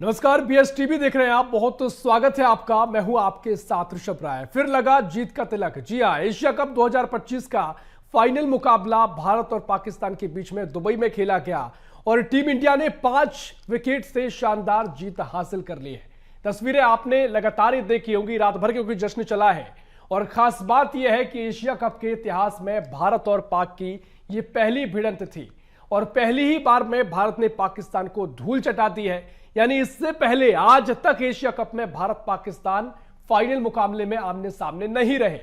नमस्कार, BS TV देख रहे हैं आप। बहुत स्वागत है आपका। मैं हूं आपके साथ ऋषभ राय। फिर लगा जीत का तिलक। जी हां, एशिया कप 2025 का फाइनल मुकाबला भारत और पाकिस्तान के बीच में दुबई में खेला गया और टीम इंडिया ने 5 विकेट से शानदार जीत हासिल कर ली है। तस्वीरें आपने लगातार ही देखी होंगी रात भर, क्योंकि जश्न चला है। और खास बात यह है कि एशिया कप के इतिहास में भारत और पाक की यह पहली भिड़ंत थी और पहली ही बार में भारत ने पाकिस्तान को धूल चटा दी है। यानी इससे पहले आज तक एशिया कप में भारत पाकिस्तान फाइनल मुकाबले में आमने सामने नहीं रहे।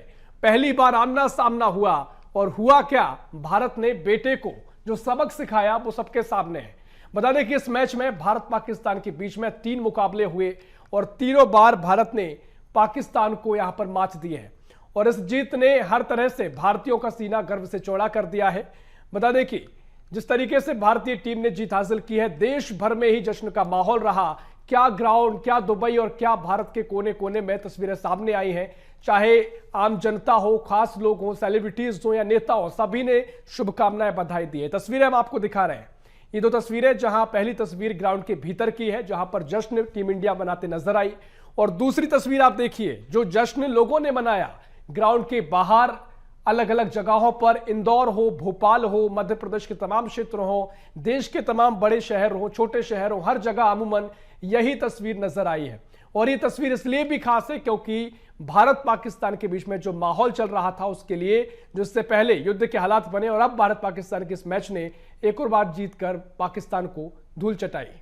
पहली बार आमना सामना हुआ और हुआ क्या, भारत ने बेटे को जो सबक सिखाया वो सबके सामने है। बता दें कि इस मैच में भारत पाकिस्तान के बीच में 3 मुकाबले हुए और तीनों बार भारत ने पाकिस्तान को यहां पर मात दी है और इस जीत ने हर तरह से भारतीयों का सीना गर्व से चौड़ा कर दिया है। बता दें कि जिस तरीके से भारतीय टीम ने जीत हासिल की है, देश भर में ही जश्न का माहौल रहा। क्या ग्राउंड, क्या दुबई और क्या भारत के कोने कोने में तस्वीरें सामने आई हैं। चाहे आम जनता हो, खास लोग हो, सेलिब्रिटीज हो या नेता हो, सभी ने शुभकामनाएं, बधाई दी है। तस्वीरें हम आपको दिखा रहे हैं। ये 2 तस्वीरें, जहां पहली तस्वीर ग्राउंड के भीतर की है जहां पर जश्न टीम इंडिया मनाते नजर आई, और दूसरी तस्वीर आप देखिए जो जश्न लोगों ने मनाया ग्राउंड के बाहर अलग अलग जगहों पर। इंदौर हो, भोपाल हो, मध्य प्रदेश के तमाम क्षेत्र हो, देश के तमाम बड़े शहर हो, छोटे शहर हो, हर जगह अमूमन यही तस्वीर नजर आई है। और ये तस्वीर इसलिए भी खास है क्योंकि भारत पाकिस्तान के बीच में जो माहौल चल रहा था उसके लिए, जिससे पहले युद्ध के हालात बने और अब भारत पाकिस्तान के इस मैच ने एक और बार जीतकर पाकिस्तान को धूल चटाई।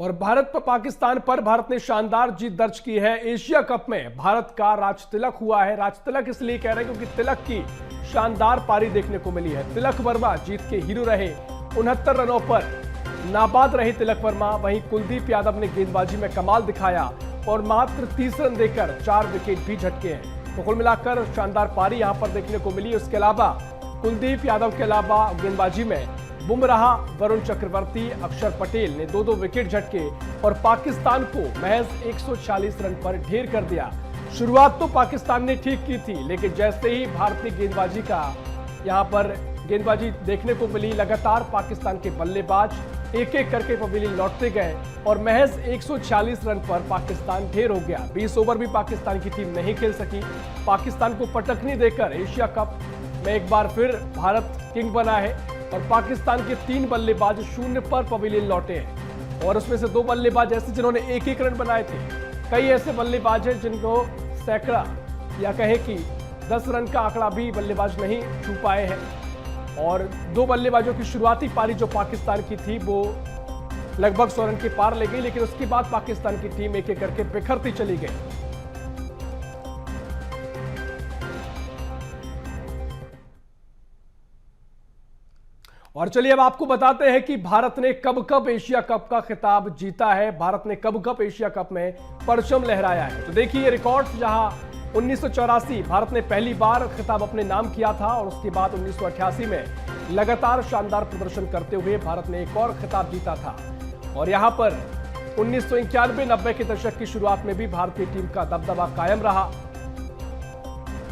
और भारत पर पाकिस्तान पर भारत ने शानदार जीत दर्ज की है। एशिया कप में भारत का राज तिलक हुआ है। राज तिलक इसलिए कह रहे हैं क्योंकि तिलक की शानदार पारी देखने को मिली है। तिलक वर्मा जीत के हीरो रहे। 69 रनों पर नाबाद रहे तिलक वर्मा। वहीं कुलदीप यादव ने गेंदबाजी में कमाल दिखाया और मात्र 30 रन देकर 4 विकेट भी झटके हैं। तो कुल मिलाकर शानदार पारी यहां पर देखने को मिली। उसके अलावा कुलदीप यादव के अलावा गेंदबाजी में बुमराह, वरुण चक्रवर्ती, अक्षर पटेल ने 2-2 विकेट झटके और पाकिस्तान को महज 140 रन पर ढेर कर दिया। शुरुआत तो पाकिस्तान ने ठीक की थी, लेकिन जैसे ही भारतीय गेंदबाजी का यहां पर गेंदबाजी देखने को मिली, लगातार पाकिस्तान के बल्लेबाज एक एक करके पवेलियन लौटते गए और महज 140 रन पर पाकिस्तान ढेर हो गया। 20 ओवर भी पाकिस्तान की टीम नहीं खेल सकी। पाकिस्तान को पटकनी देकर एशिया कप में एक बार फिर भारत किंग बना है और पाकिस्तान के 3 बल्लेबाज 0 पर पवेलियन लौटे हैं और उसमें से 2 बल्लेबाज ऐसे जिन्होंने 1-1 रन बनाए थे। कई ऐसे बल्लेबाज हैं जिनको सैकड़ा या कहे कि 10 रन का आंकड़ा भी बल्लेबाज नहीं छू पाए हैं। और 2 बल्लेबाजों की शुरुआती पारी जो पाकिस्तान की थी वो लगभग 100 रन के पार ले गई, लेकिन उसके बाद पाकिस्तान की टीम एक एक करके बिखरती चली गई। और चलिए अब आपको बताते हैं कि भारत ने कब कब एशिया कप का खिताब जीता है, भारत ने कब कब एशिया कप में परचम लहराया है। तो देखिए ये रिकॉर्ड्स, जहां 1984 भारत ने पहली बार खिताब अपने नाम किया था और उसके बाद 1988 में लगातार शानदार प्रदर्शन करते हुए भारत ने एक और खिताब जीता था। और यहां पर 1991-90 के दशक की शुरुआत में भी भारतीय टीम का दबदबा कायम रहा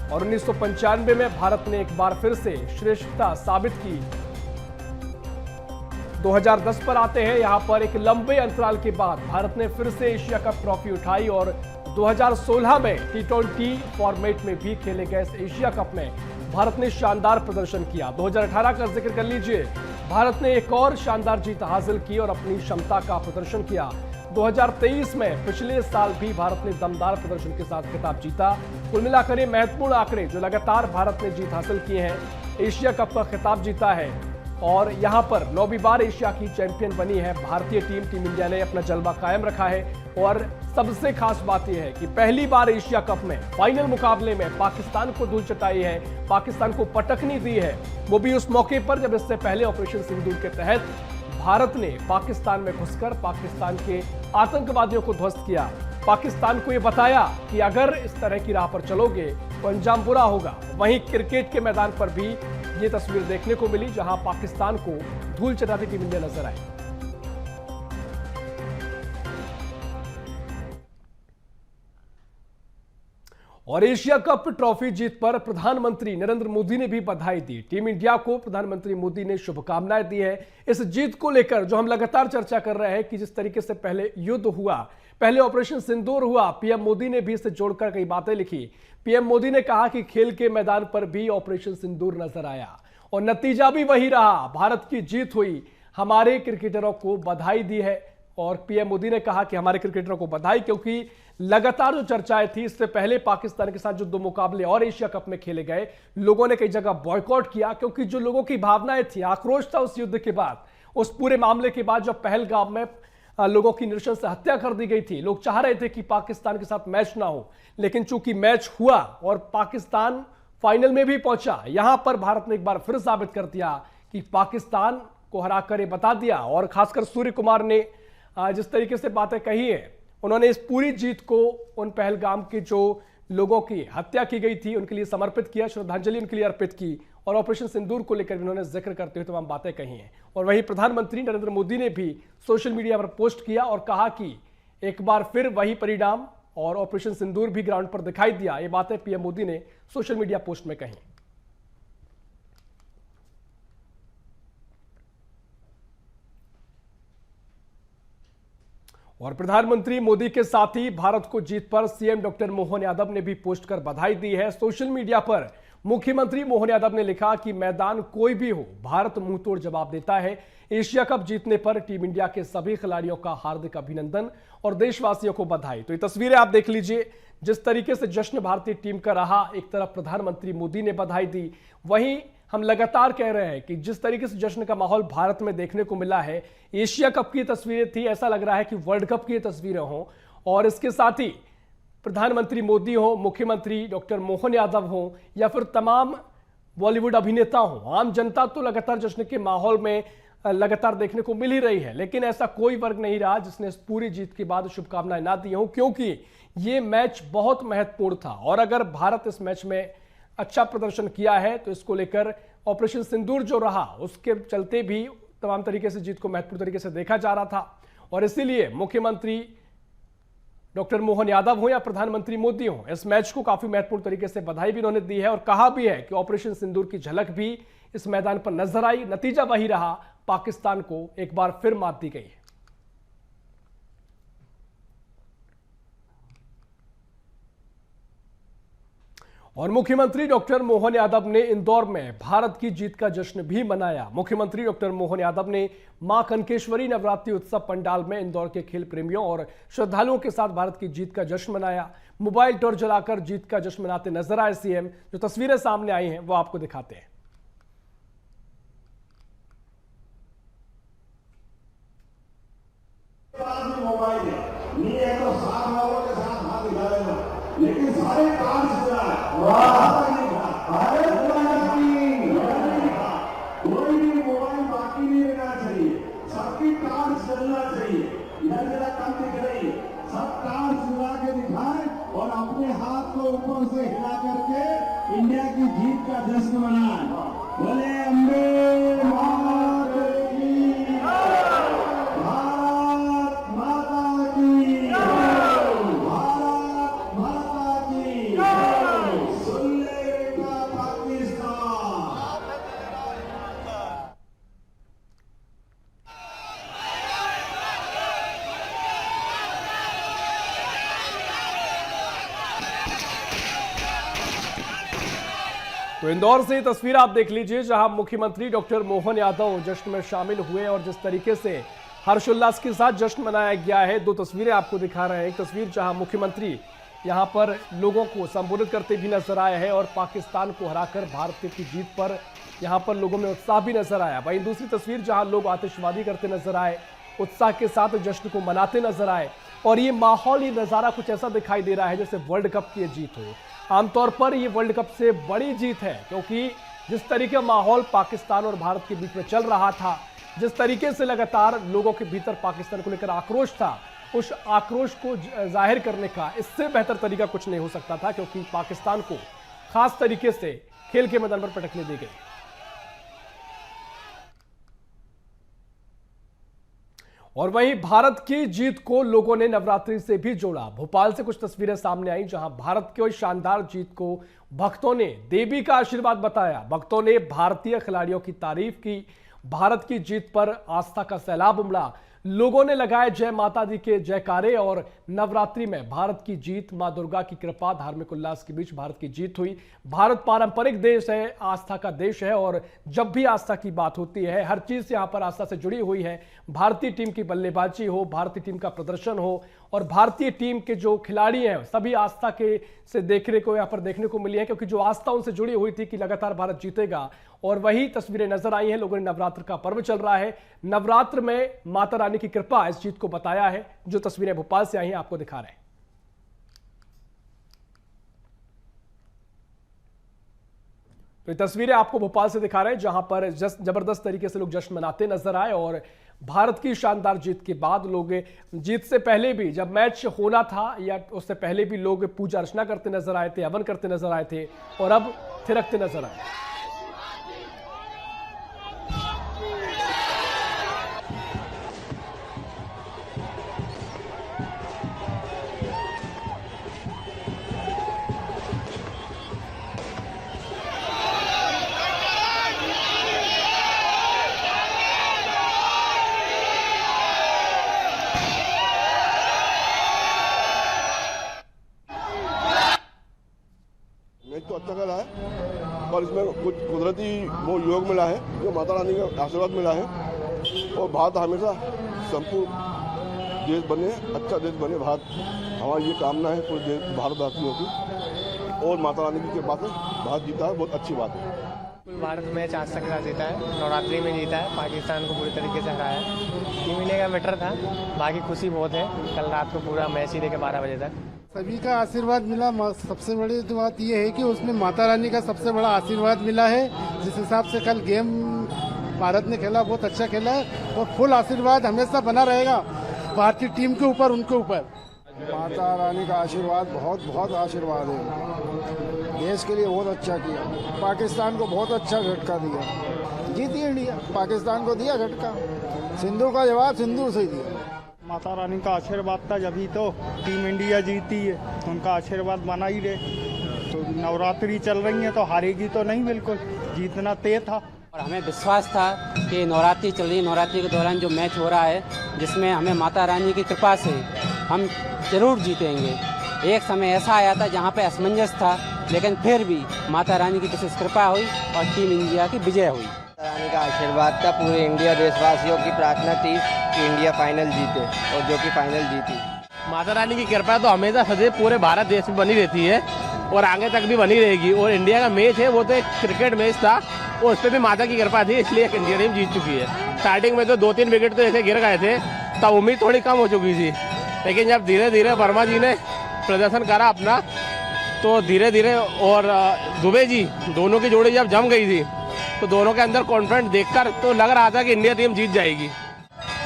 और 1995 में भारत ने एक बार फिर से श्रेष्ठता साबित की। 2010 पर आते हैं। यहां पर एक लंबे अंतराल के बाद भारत ने फिर से एशिया कप ट्रॉफी उठाई और 2016 में T20 फॉर्मेट में भी खेले गए एशिया कप में भारत ने शानदार प्रदर्शन किया। 2018 का जिक्र कर लीजिए, भारत ने एक और शानदार जीत हासिल की और अपनी क्षमता का प्रदर्शन किया। 2023 में पिछले साल भी भारत ने दमदार प्रदर्शन के साथ खिताब जीता। कुल मिलाकर ये महत्वपूर्ण आंकड़े जो लगातार भारत ने जीत हासिल किए हैं, एशिया कप का खिताब जीता है और यहां पर 9वीं बार एशिया की चैंपियन बनी है भारतीय टीम इंडिया ने अपना जलवा कायम रखा है। और सबसे खास बात यह है कि पहली बार एशिया कप में फाइनल मुकाबले में पाकिस्तान को धूल चटाई है, पाकिस्तान को पटकनी दी है, वो भी उस मौके पर जब इससे पहले ऑपरेशन सिंदूर के तहत भारत ने पाकिस्तान में घुसकर पाकिस्तान के आतंकवादियों को ध्वस्त किया। पाकिस्तान को यह बताया कि अगर इस तरह की राह पर चलोगे तो अंजाम बुरा होगा। वहीं क्रिकेट के मैदान पर भी ये तस्वीर देखने को मिली जहां पाकिस्तान को धूल चटाती टीम इंडिया नजर आई। और एशिया कप ट्रॉफी जीत पर प्रधानमंत्री नरेंद्र मोदी ने भी बधाई दी। टीम इंडिया को प्रधानमंत्री मोदी ने शुभकामनाएं दी है इस जीत को लेकर, जो हम लगातार चर्चा कर रहे हैं कि जिस तरीके से पहले युद्ध हुआ, पहले ऑपरेशन सिंदूर हुआ, पीएम मोदी ने भी इसे जोड़कर कई बातें लिखी। पीएम मोदी ने कहा कि खेल के मैदान पर भी ऑपरेशन सिंदूर नजर आया और नतीजा भी वही रहा, भारत की जीत हुई। हमारे क्रिकेटरों को बधाई दी है और पीएम मोदी ने कहा कि हमारे क्रिकेटरों को बधाई, क्योंकि लगातार जो चर्चाएं थी, इससे पहले पाकिस्तान के साथ जो 2 मुकाबले और एशिया कप में खेले गए, लोगों ने कई जगह बॉयकॉट किया, क्योंकि जो लोगों की भावनाएं थी, आक्रोश था उस युद्ध के बाद, उस पूरे मामले के बाद जब पहलगाम में लोगों की नृशंस से हत्या कर दी गई थी। लोग चाह रहे थे कि पाकिस्तान के साथ मैच ना हो, लेकिन चूंकि मैच हुआ और पाकिस्तान फाइनल में भी पहुंचा, यहां पर भारत ने एक बार फिर साबित कर दिया कि पाकिस्तान को हराकर ये बता दिया। और खासकर सूर्य कुमार ने जिस तरीके से बातें कही है, उन्होंने इस पूरी जीत को उन पहलगाम के जो लोगों की हत्या की गई थी उनके लिए समर्पित किया, श्रद्धांजलि उनके लिए अर्पित की और ऑपरेशन सिंदूर को लेकर उन्होंने जिक्र करते हुए तमाम बातें कही हैं। और वहीं प्रधानमंत्री नरेंद्र मोदी ने भी सोशल मीडिया पर पोस्ट किया और कहा कि एक बार फिर वही परिणाम और ऑपरेशन सिंदूर भी ग्राउंड पर दिखाई दिया। ये बातें पीएम मोदी ने सोशल मीडिया पोस्ट में कही। और प्रधानमंत्री मोदी के साथ ही भारत को जीत पर सीएम डॉक्टर मोहन यादव ने भी पोस्ट कर बधाई दी है। सोशल मीडिया पर मुख्यमंत्री मोहन यादव ने लिखा कि मैदान कोई भी हो, भारत मुंहतोड़ जवाब देता है। एशिया कप जीतने पर टीम इंडिया के सभी खिलाड़ियों का हार्दिक अभिनंदन और देशवासियों को बधाई। तो ये तस्वीरें आप देख लीजिए, जिस तरीके से जश्न भारतीय टीम का रहा, एक तरफ प्रधानमंत्री मोदी ने बधाई दी, वहीं हम लगातार कह रहे हैं कि जिस तरीके से जश्न का माहौल भारत में देखने को मिला है, एशिया कप की तस्वीरें थी, ऐसा लग रहा है कि वर्ल्ड कप की तस्वीरें हों। और इसके साथ ही प्रधानमंत्री मोदी हो, मुख्यमंत्री डॉक्टर मोहन यादव हो या फिर तमाम बॉलीवुड अभिनेता हो, आम जनता तो लगातार जश्न के माहौल में लगातार देखने को मिल ही रही है। लेकिन ऐसा कोई वर्ग नहीं रहा जिसने इस पूरी जीत के बाद शुभकामनाएं ना दी हों, क्योंकि ये मैच बहुत महत्वपूर्ण था और अगर भारत इस मैच में अच्छा प्रदर्शन किया है तो इसको लेकर ऑपरेशन सिंदूर जो रहा, उसके चलते भी तमाम तरीके से जीत को महत्वपूर्ण तरीके से देखा जा रहा था। और इसीलिए मुख्यमंत्री डॉक्टर मोहन यादव हो या प्रधानमंत्री मोदी हो, इस मैच को काफी महत्वपूर्ण तरीके से बधाई भी उन्होंने दी है और कहा भी है कि ऑपरेशन सिंदूर की झलक भी इस मैदान पर नजर आई। नतीजा वही रहा, पाकिस्तान को एक बार फिर मात दी गई है। और मुख्यमंत्री डॉक्टर मोहन यादव ने इंदौर में भारत की जीत का जश्न भी मनाया। मुख्यमंत्री डॉक्टर मोहन यादव ने मां कनकेश्वरी नवरात्रि उत्सव पंडाल में इंदौर के खेल प्रेमियों और श्रद्धालुओं के साथ भारत की जीत का जश्न मनाया। मोबाइल टॉर्च जलाकर जीत का जश्न मनाते नजर आए सीएम। जो तस्वीरें सामने आई हैं वो आपको दिखाते हैं। लेकिन सारे कार्ड कोई भी मोबाइल बाकी नहीं रहना चाहिए, सबकी कार्ड चलना चाहिए। इधर जरा कम दिख रही, सब कार्ड चला के दिखाएं और अपने हाथ को ऊपर से हिला करके इंडिया की जीत का जश्न मनाएं। बोले अम्बे माता की, भारत माता की, तो इंदौर से तस्वीर आप देख लीजिए, जहां मुख्यमंत्री डॉक्टर मोहन यादव जश्न में शामिल हुए और जिस तरीके से हर्षोल्लास के साथ जश्न मनाया गया है। 2 तस्वीरें आपको दिखा रहे हैं। एक तस्वीर जहां मुख्यमंत्री यहां पर लोगों को संबोधित करते भी नजर आए हैं और पाकिस्तान को हराकर भारत की जीत पर यहां पर लोगों में उत्साह भी नजर आया। वहीं दूसरी तस्वीर जहां लोग आतिशबाजी करते नजर आए, उत्साह के साथ जश्न को मनाते नजर आए और ये माहौल, ये नजारा कुछ ऐसा दिखाई दे रहा है जैसे वर्ल्ड कप की जीत हो। आमतौर पर ये वर्ल्ड कप से बड़ी जीत है, क्योंकि जिस तरीके का माहौल पाकिस्तान और भारत के बीच में चल रहा था, जिस तरीके से लगातार लोगों के भीतर पाकिस्तान को लेकर आक्रोश था, उस आक्रोश को जाहिर करने का इससे बेहतर तरीका कुछ नहीं हो सकता था, क्योंकि पाकिस्तान को खास तरीके से खेल के मैदान पर पटकने दी गई। और वहीं भारत की जीत को लोगों ने नवरात्रि से भी जोड़ा। भोपाल से कुछ तस्वीरें सामने आई जहां भारत की शानदार जीत को भक्तों ने देवी का आशीर्वाद बताया। भक्तों ने भारतीय खिलाड़ियों की तारीफ की। भारत की जीत पर आस्था का सैलाब उमड़ा। लोगों ने लगाए जय माता दी के जयकारे और नवरात्रि में भारत की जीत, मां दुर्गा की कृपा, धार्मिक उल्लास के बीच भारत की जीत हुई। भारत पारंपरिक देश है, आस्था का देश है और जब भी आस्था की बात होती है हर चीज यहां पर आस्था से जुड़ी हुई है। भारतीय टीम की बल्लेबाजी हो, भारतीय टीम का प्रदर्शन हो और भारतीय टीम के जो खिलाड़ी हैं सभी आस्था के से देखने को यहां पर देखने को मिली है, क्योंकि जो आस्था उनसे जुड़ी हुई थी कि लगातार भारत जीतेगा और वही तस्वीरें नजर आई हैं। लोगों ने नवरात्र का पर्व चल रहा है, नवरात्र में माता रानी की कृपा इस जीत को बताया है। जो तस्वीरें भोपाल से आई हैं आपको दिखा रहे हैं। तो ये तस्वीरें आपको भोपाल से दिखा रहे हैं जहां पर जबरदस्त तरीके से लोग जश्न मनाते नजर आए और भारत की शानदार जीत के बाद लोग जीत से पहले भी जब मैच होना था या उससे पहले भी लोग पूजा अर्चना करते नजर आए थे, हवन करते नजर आए थे और अब थिरकते नजर आए। मैच तो अच्छा खेला है पर इसमें कुछ कुदरती वो योग मिला है, जो माता रानी का आशीर्वाद मिला है और भारत हमेशा संपूर्ण देश बने, अच्छा देश बने भारत। हमारी ये कामना है पूरे देश भारतवासियों की और माता रानी की कृपा से भारत जीता है, बहुत अच्छी बात है। भारत मैच आज तक जीता है, नवरात्रि में जीता है, पाकिस्तान को पूरी तरीके से हराया है। टीम इंडिया का बेटर था, बाकी खुशी बहुत है। कल रात को पूरा मैच ही देखे 12 बजे तक। सभी का आशीर्वाद मिला। सबसे बड़ी बात यह है कि उसमें माता रानी का सबसे बड़ा आशीर्वाद मिला है। जिस हिसाब से कल गेम भारत ने खेला, बहुत अच्छा खेला है और फुल आशीर्वाद हमेशा बना रहेगा भारतीय टीम के ऊपर, उनके ऊपर। माता रानी का आशीर्वाद बहुत बहुत आशीर्वाद है। देश के लिए बहुत अच्छा किया, पाकिस्तान को बहुत अच्छा झटका दिया, जीती इंडिया, पाकिस्तान को दिया झटका। सिंधु का जवाब सिंदूर से दिया। माता रानी का आशीर्वाद था जभी तो टीम इंडिया जीती है, उनका आशीर्वाद बना ही रहे। तो नवरात्रि चल रही है तो हारेगी तो नहीं, बिल्कुल जीतना तय था। और हमें विश्वास था कि नवरात्रि चल रही है, नवरात्रि के दौरान जो मैच हो रहा है जिसमें हमें माता रानी की कृपा से हम जरूर जीतेंगे। एक समय ऐसा आया था जहाँ पे असमंजस था, लेकिन फिर भी माता रानी की विशेष कृपा हुई और टीम इंडिया की विजय हुई। माता रानी का आशीर्वाद था, पूरे इंडिया देशवासियों की प्रार्थना थी कि इंडिया फाइनल जीते और जो कि फाइनल जीती। माता रानी की कृपा तो हमेशा सदैव पूरे भारत देश में बनी रहती है और आगे तक भी बनी रहेगी। और इंडिया का मैच है वो तो एक क्रिकेट मैच था और उस पर भी माता की कृपा थी, इसलिए इंडिया टीम जीत चुकी है। स्टार्टिंग में तो 2-3 विकेट तो ऐसे गिर गए थे, तब उम्मीद थोड़ी कम हो चुकी थी, लेकिन जब धीरे धीरे वर्मा जी ने प्रदर्शन करा अपना तो धीरे धीरे और दुबे जी दोनों की जोड़ी जब जम गई थी तो दोनों के अंदर कॉन्फिडेंस देखकर तो लग रहा था कि इंडिया टीम जीत जाएगी।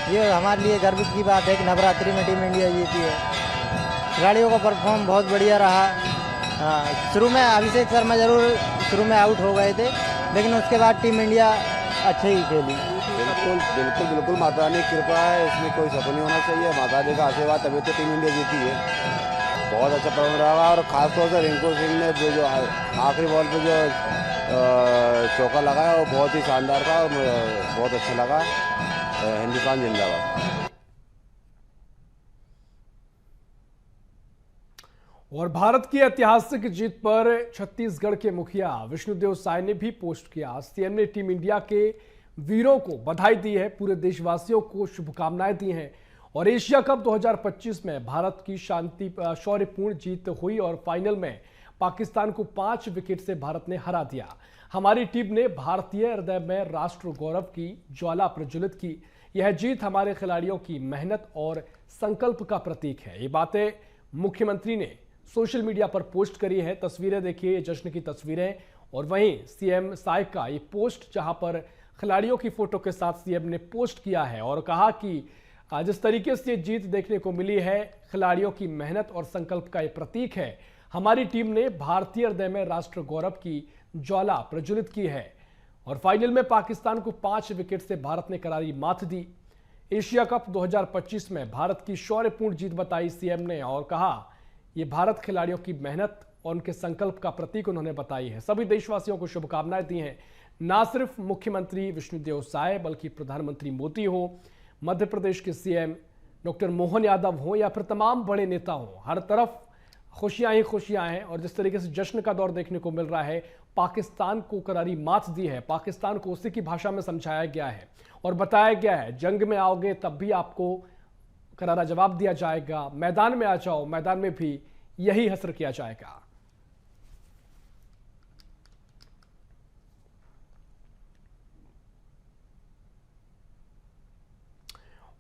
ये हमारे लिए गर्व की बात है कि नवरात्रि में टीम इंडिया जीती है। खिलाड़ियों का परफॉर्म बहुत बढ़िया रहा। शुरू में अभिषेक शर्मा जरूर शुरू में आउट हो गए थे, लेकिन उसके बाद टीम इंडिया अच्छे ही खेली। बिल्कुल बिल्कुल बिल्कुल माता रानी की कृपा है, इसमें कोई शक नहीं होना चाहिए। माता रानी का आशीर्वाद तभी तो टीम इंडिया जीती है। बहुत अच्छा प्रदर्शन रहा और खासतौर से रिंकू सिंह ने जो आखिरी बॉल पे जो चौका लगाया वो बहुत ही शानदार था और बहुत अच्छा लगा। हिंदुस्तान जिंदाबाद। और भारत की ऐतिहासिक जीत पर छत्तीसगढ़ के मुखिया विष्णुदेव साय ने भी पोस्ट किया। सीएम ने टीम इंडिया के वीरों को बधाई दी है, पूरे देशवासियों को शुभकामनाएं दी हैं और एशिया कप 2025 में भारत की शौर्यपूर्ण जीत हुई और फाइनल में पाकिस्तान को 5 विकेट से भारत ने हरा दिया। हमारी टीम ने भारतीय हृदय में राष्ट्र गौरव की ज्वाला प्रज्वलित की। यह जीत हमारे खिलाड़ियों की मेहनत और संकल्प का प्रतीक है। ये बातें मुख्यमंत्री ने सोशल मीडिया पर पोस्ट करी है। तस्वीरें देखिए, ये जश्न की तस्वीरें और वहीं सीएम साय का ये पोस्ट जहां पर खिलाड़ियों की फोटो के साथ सीएम ने पोस्ट किया है और कहा कि जिस तरीके से ये जीत देखने को मिली है खिलाड़ियों की मेहनत और संकल्प का ये प्रतीक है। हमारी टीम ने भारतीय हृदय में राष्ट्र गौरव की ज्वाला प्रज्वलित की है और फाइनल में पाकिस्तान को 5 विकेट से भारत ने करारी मात दी। एशिया कप 2025 में भारत की शौर्यपूर्ण जीत बताई सीएम ने और कहा ये भारत खिलाड़ियों की मेहनत और उनके संकल्प का प्रतीक उन्होंने बताई है। सभी देशवासियों को शुभकामनाएं दी हैं। ना सिर्फ मुख्यमंत्री विष्णुदेव साय बल्कि प्रधानमंत्री मोदी हो, मध्य प्रदेश के सीएम डॉक्टर मोहन यादव हो या फिर तमाम बड़े नेता हो, हर तरफ खुशियां ही खुशियां हैं। और जिस तरीके से जश्न का दौर देखने को मिल रहा है, पाकिस्तान को करारी मात दी है, पाकिस्तान को उसी की भाषा में समझाया गया है और बताया गया है जंग में आओगे तब भी आपको करारा जवाब दिया जाएगा, मैदान में आ जाओ, मैदान में भी यही हसर किया जाएगा।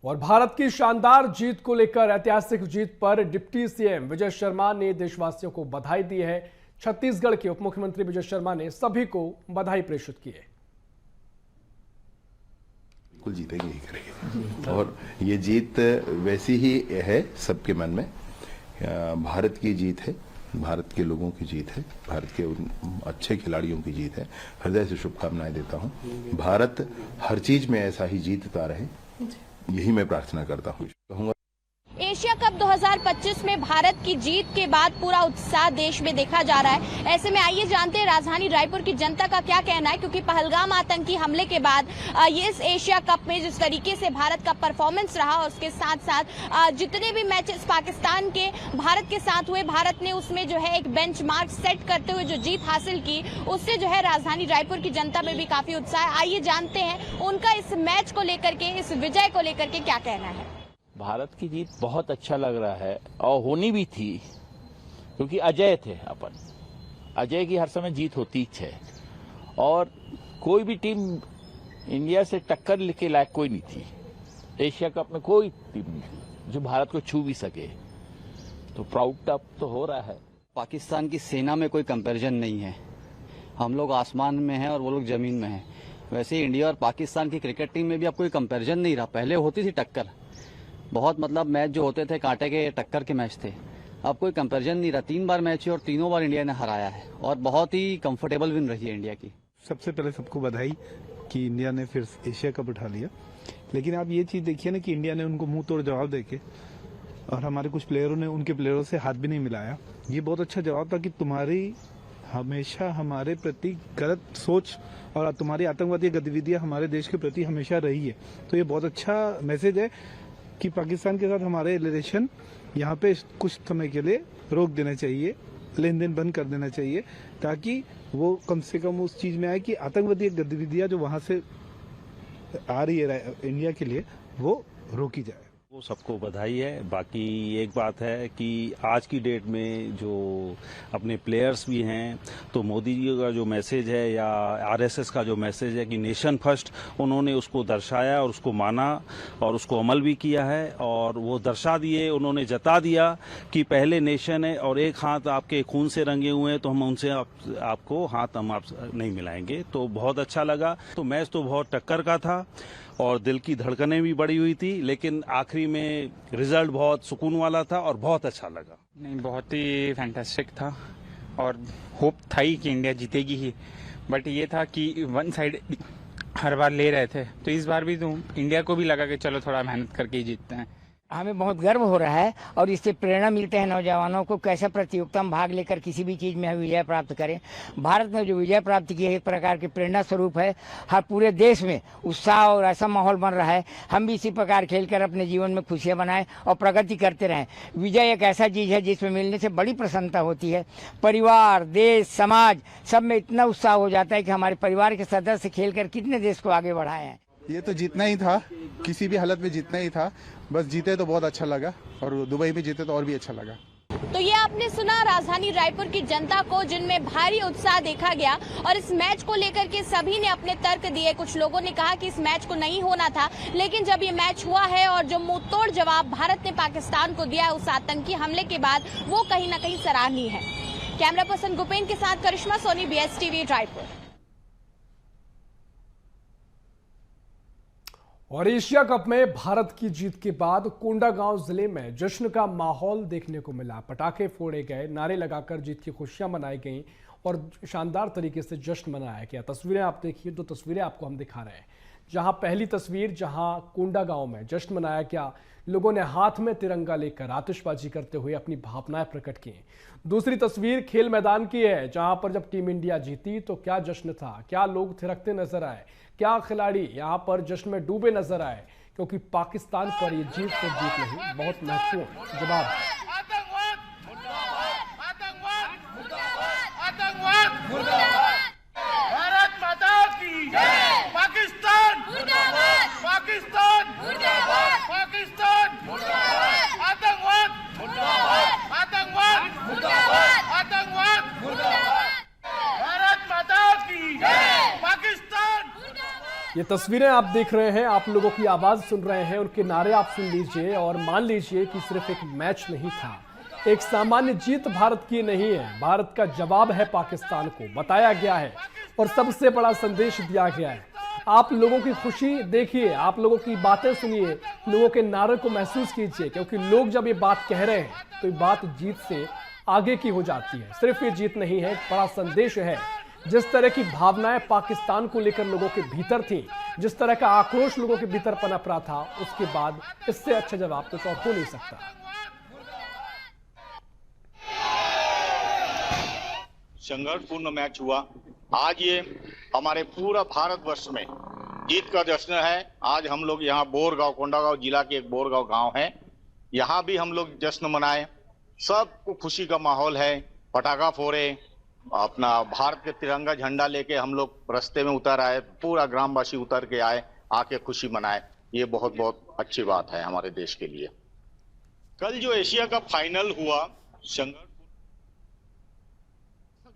और भारत की शानदार जीत को लेकर, ऐतिहासिक जीत पर डिप्टी सीएम विजय शर्मा ने देशवासियों को बधाई दी है। छत्तीसगढ़ के उप मुख्यमंत्री विजय शर्मा ने सभी को बधाई प्रेषित की है। बिल्कुल जीतेंगे ही करेंगे और ये जीत वैसी ही है सबके मन में। भारत की जीत है, भारत के लोगों की जीत है, भारत के उन अच्छे खिलाड़ियों की जीत है। हृदय से शुभकामनाएं देता हूं। भारत हर चीज में ऐसा ही जीतता रहे, यही मैं प्रार्थना करता हूँ। कहूँगा एशिया कप 2025 में भारत की जीत के बाद पूरा उत्साह देश में देखा जा रहा है। ऐसे में आइए जानते हैं राजधानी रायपुर की जनता का क्या कहना है, क्योंकि पहलगाम आतंकी हमले के बाद ये इस एशिया कप में जिस तरीके से भारत का परफॉर्मेंस रहा और उसके साथ साथ जितने भी मैचेस पाकिस्तान के भारत के साथ हुए, भारत ने उसमें जो है एक बेंचमार्क सेट करते हुए जो जीत हासिल की, उससे जो है राजधानी रायपुर की जनता में भी काफी उत्साह है। आइए जानते हैं उनका इस मैच को लेकर के, इस विजय को लेकर के क्या कहना है। भारत की जीत बहुत अच्छा लग रहा है और होनी भी थी, क्योंकि अजय थे अपन। अजय की हर समय जीत होती है और कोई भी टीम इंडिया से टक्कर के लायक कोई नहीं थी। एशिया कप में कोई टीम नहीं थी जो भारत को छू भी सके, तो प्राउड अप तो हो रहा है। पाकिस्तान की सेना में कोई कंपैरिजन नहीं है। हम लोग आसमान में हैं और वो लोग जमीन में हैं। वैसे इंडिया और पाकिस्तान की क्रिकेट टीम में भी अब कोई कंपैरिजन नहीं रहा। पहले होती थी टक्कर, बहुत मतलब मैच जो होते थे कांटे के टक्कर के मैच थे। अब कोई कंपैरिजन नहीं रहा। 3 बार मैच है और तीनों बार इंडिया ने हराया है और बहुत ही कंफर्टेबल विन रही है इंडिया की। सबसे पहले सबको बधाई कि इंडिया ने फिर एशिया कप उठा लिया। लेकिन आप ये चीज देखिए ना कि इंडिया ने उनको मुंह तोड़ जवाब देके और हमारे कुछ प्लेयरों ने उनके प्लेयरों से हाथ भी नहीं मिलाया। ये बहुत अच्छा जवाब था कि तुम्हारी हमेशा हमारे प्रति गलत सोच और तुम्हारी आतंकवादी गतिविधियां हमारे देश के प्रति हमेशा रही है। तो ये बहुत अच्छा मैसेज है कि पाकिस्तान के साथ हमारे रिलेशन यहाँ पे कुछ समय के लिए रोक देना चाहिए, लेन देन बंद कर देना चाहिए, ताकि वो कम से कम उस चीज में आए कि आतंकवादी गतिविधियां जो वहां से आ रही है इंडिया के लिए वो रोकी जाए। वो सबको बधाई है। बाकी एक बात है कि आज की डेट में जो अपने प्लेयर्स भी हैं, तो मोदी जी का जो मैसेज है या आरएसएस का जो मैसेज है कि नेशन फर्स्ट, उन्होंने उसको दर्शाया और उसको माना और उसको अमल भी किया है। और वो दर्शा दिए, उन्होंने जता दिया कि पहले नेशन है और एक हाथ आपके खून से रंगे हुए हैं, तो हम उनसे आपको हाथ हम आप नहीं मिलाएंगे। तो बहुत अच्छा लगा। तो मैच तो बहुत टक्कर का था और दिल की धड़कनें भी बढ़ी हुई थी, लेकिन आखिरी में रिजल्ट बहुत सुकून वाला था और बहुत अच्छा लगा। नहीं, बहुत ही फैंटास्टिक था और होप था ही कि इंडिया जीतेगी ही, बट ये था कि वन साइड हर बार ले रहे थे, तो इस बार भी तो इंडिया को भी लगा कि चलो थोड़ा मेहनत करके ही जीतते हैं। हमें बहुत गर्व हो रहा है और इससे प्रेरणा मिलते हैं नौजवानों को कैसे प्रतियोगिता में भाग लेकर किसी भी चीज़ में हम विजय प्राप्त करें। भारत ने जो विजय प्राप्त की है एक प्रकार की प्रेरणा स्वरूप है। हर पूरे देश में उत्साह और ऐसा माहौल बन रहा है। हम भी इसी प्रकार खेलकर अपने जीवन में खुशियां बनाएं और प्रगति करते रहें। विजय एक ऐसा चीज़ है जिसमें मिलने से बड़ी प्रसन्नता होती है। परिवार, देश, समाज सब में इतना उत्साह हो जाता है कि हमारे परिवार के सदस्य खेलकर कितने देश को आगे बढ़ाए हैं। ये तो जीतना ही था, किसी भी हालत में जीतना ही था। बस जीते तो बहुत अच्छा लगा और दुबई में जीते तो और भी अच्छा लगा। तो ये आपने सुना राजधानी रायपुर की जनता को, जिनमें भारी उत्साह देखा गया और इस मैच को लेकर के सभी ने अपने तर्क दिए। कुछ लोगों ने कहा कि इस मैच को नहीं होना था, लेकिन जब ये मैच हुआ है और जो मुंहतोड़ जवाब भारत ने पाकिस्तान को दिया उस आतंकी हमले के बाद, वो कहीं न कहीं सराहनीय है। कैमरा पर्सन गुपेन के साथ करिश्मा सोनी, BSTV रायपुर। और एशिया कप में भारत की जीत के बाद कोंडागांव जिले में जश्न का माहौल देखने को मिला। पटाखे फोड़े गए, नारे लगाकर जीत की खुशियां मनाई गईं और शानदार तरीके से जश्न मनाया गया। तस्वीरें आप देखिए, 2 तस्वीरें आपको हम दिखा रहे हैं। जहां पहली तस्वीर जहां कोंडागांव में जश्न मनाया गया, लोगों ने हाथ में तिरंगा लेकर आतिशबाजी करते हुए अपनी भावनाएं प्रकट की। दूसरी तस्वीर खेल मैदान की है, जहां पर जब टीम इंडिया जीती तो क्या जश्न था, क्या लोग थिरकते नजर आए, क्या खिलाड़ी यहां पर जश्न में डूबे नजर आए, क्योंकि पाकिस्तान पर ये जीत तो जीत नहीं, बहुत महत्वपूर्ण जवाब है। भारत माता की जय। पाकिस्तान मुर्दाबाद। पाकिस्तान मुर्दाबाद। पाकिस्तान मुर्दाबाद। आतंकवाद मुर्दाबाद। आतंकवाद मुर्दाबाद। आतंकवाद मुर्दाबाद। भारत माता की जय। पाकिस्तान। ये तस्वीरें आप देख रहे हैं, आप लोगों की आवाज सुन रहे हैं, उनके नारे आप सुन लीजिए और मान लीजिए कि सिर्फ एक मैच नहीं था, एक सामान्य जीत भारत की नहीं है। भारत का जवाब है पाकिस्तान को, बताया गया है और सबसे बड़ा संदेश दिया गया है। आप लोगों की खुशी देखिए, आप लोगों की बातें सुनिए, लोगों के नारे को महसूस कीजिए, क्योंकि लोग जब ये बात कह रहे हैं तो ये बात जीत से आगे की हो जाती है। सिर्फ ये जीत नहीं है, एक बड़ा संदेश है। जिस तरह की भावनाएं पाकिस्तान को लेकर लोगों के भीतर थी, जिस तरह का आक्रोश लोगों के भीतर पनप रहा था, उसके बाद इससे अच्छा जवाब तो और हो नहीं सकता। संघर्षपूर्ण मैच हुआ। आज ये हमारे पूरा भारतवर्ष में जीत का जश्न है। आज हम लोग यहाँ बोरगांव, कोंडागांव जिला के एक बोरगांव गांव है, यहाँ भी हम लोग जश्न मनाए। सबको खुशी का माहौल है, पटाखा फोड़े, अपना भारत के तिरंगा झंडा लेके हम लोग रास्ते में उतर आए, पूरा ग्रामवासी उतर के आए, आके खुशी मनाए। ये बहुत बहुत अच्छी बात है हमारे देश के लिए। कल जो एशिया कप फाइनल हुआ,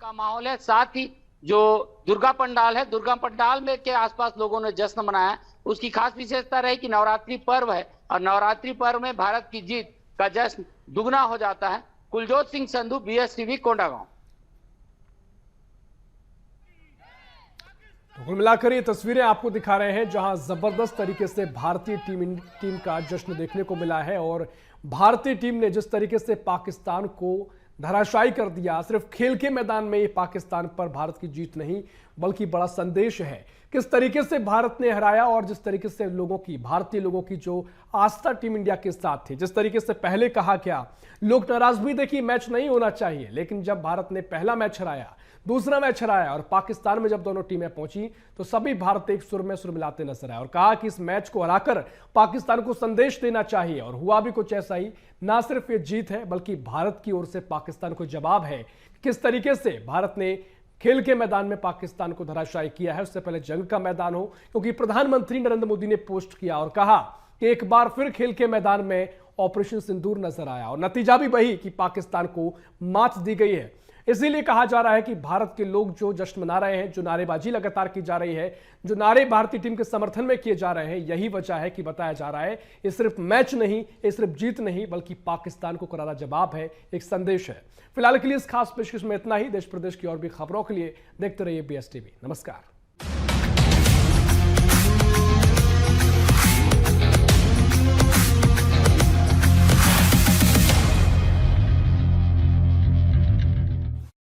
का माहौल है, साथ ही जो दुर्गा पंडाल है, दुर्गा पंडाल में के आसपास लोगों ने जश्न मनाया। उसकी खास विशेषता रही कि नवरात्रि पर्व है और नवरात्रि पर्व में भारत की जीत का जश्न दुगना हो जाता है। कुलजोत सिंह संधू, BSTV, कोंडागांव। तो कुल मिलाकर ये तस्वीरें आपको दिखा रहे हैं, जहां जबरदस्त तरीके से भारतीय टीम का जश्न देखने को मिला है और भारतीय टीम ने जिस तरीके से पाकिस्तान को धराशायी कर दिया। सिर्फ खेल के मैदान में ये पाकिस्तान पर भारत की जीत नहीं, बल्कि बड़ा संदेश है किस तरीके से भारत ने हराया और जिस तरीके से भारतीय लोगों की जो आस्था टीम इंडिया के साथ थी, जिस तरीके से पहले कहा गया, लोग नाराज भी थे कि मैच नहीं होना चाहिए, लेकिन जब भारत ने पहला मैच हराया, दूसरा मैच हराया और पाकिस्तान में जब दोनों टीमें पहुंची तो सभी भारत एक सुर में सुर मिलाते नजर आए और कहा कि इस मैच को हराकर पाकिस्तान को संदेश देना चाहिए। और हुआ भी कुछ ऐसा ही। ना सिर्फ ये जीत है, बल्कि भारत की ओर से पाकिस्तान को जवाब है किस तरीके से भारत ने खेल के मैदान में पाकिस्तान को धराशायी किया है। उससे पहले जंग का मैदान हो, क्योंकि प्रधानमंत्री नरेंद्र मोदी ने पोस्ट किया और कहा कि एक बार फिर खेल के मैदान में ऑपरेशन सिंदूर नजर आया और नतीजा भी वही कि पाकिस्तान को मात दी गई है। इसीलिए कहा जा रहा है कि भारत के लोग जो जश्न मना रहे हैं, जो नारेबाजी लगातार की जा रही है, जो नारे भारतीय टीम के समर्थन में किए जा रहे हैं, यही वजह है कि बताया जा रहा है ये सिर्फ मैच नहीं, ये सिर्फ जीत नहीं, बल्कि पाकिस्तान को करारा जवाब है, एक संदेश है। फिलहाल के लिए इस खास पेशकश में इतना ही। देश प्रदेश की और भी खबरों के लिए देखते रहिए BSTV। नमस्कार।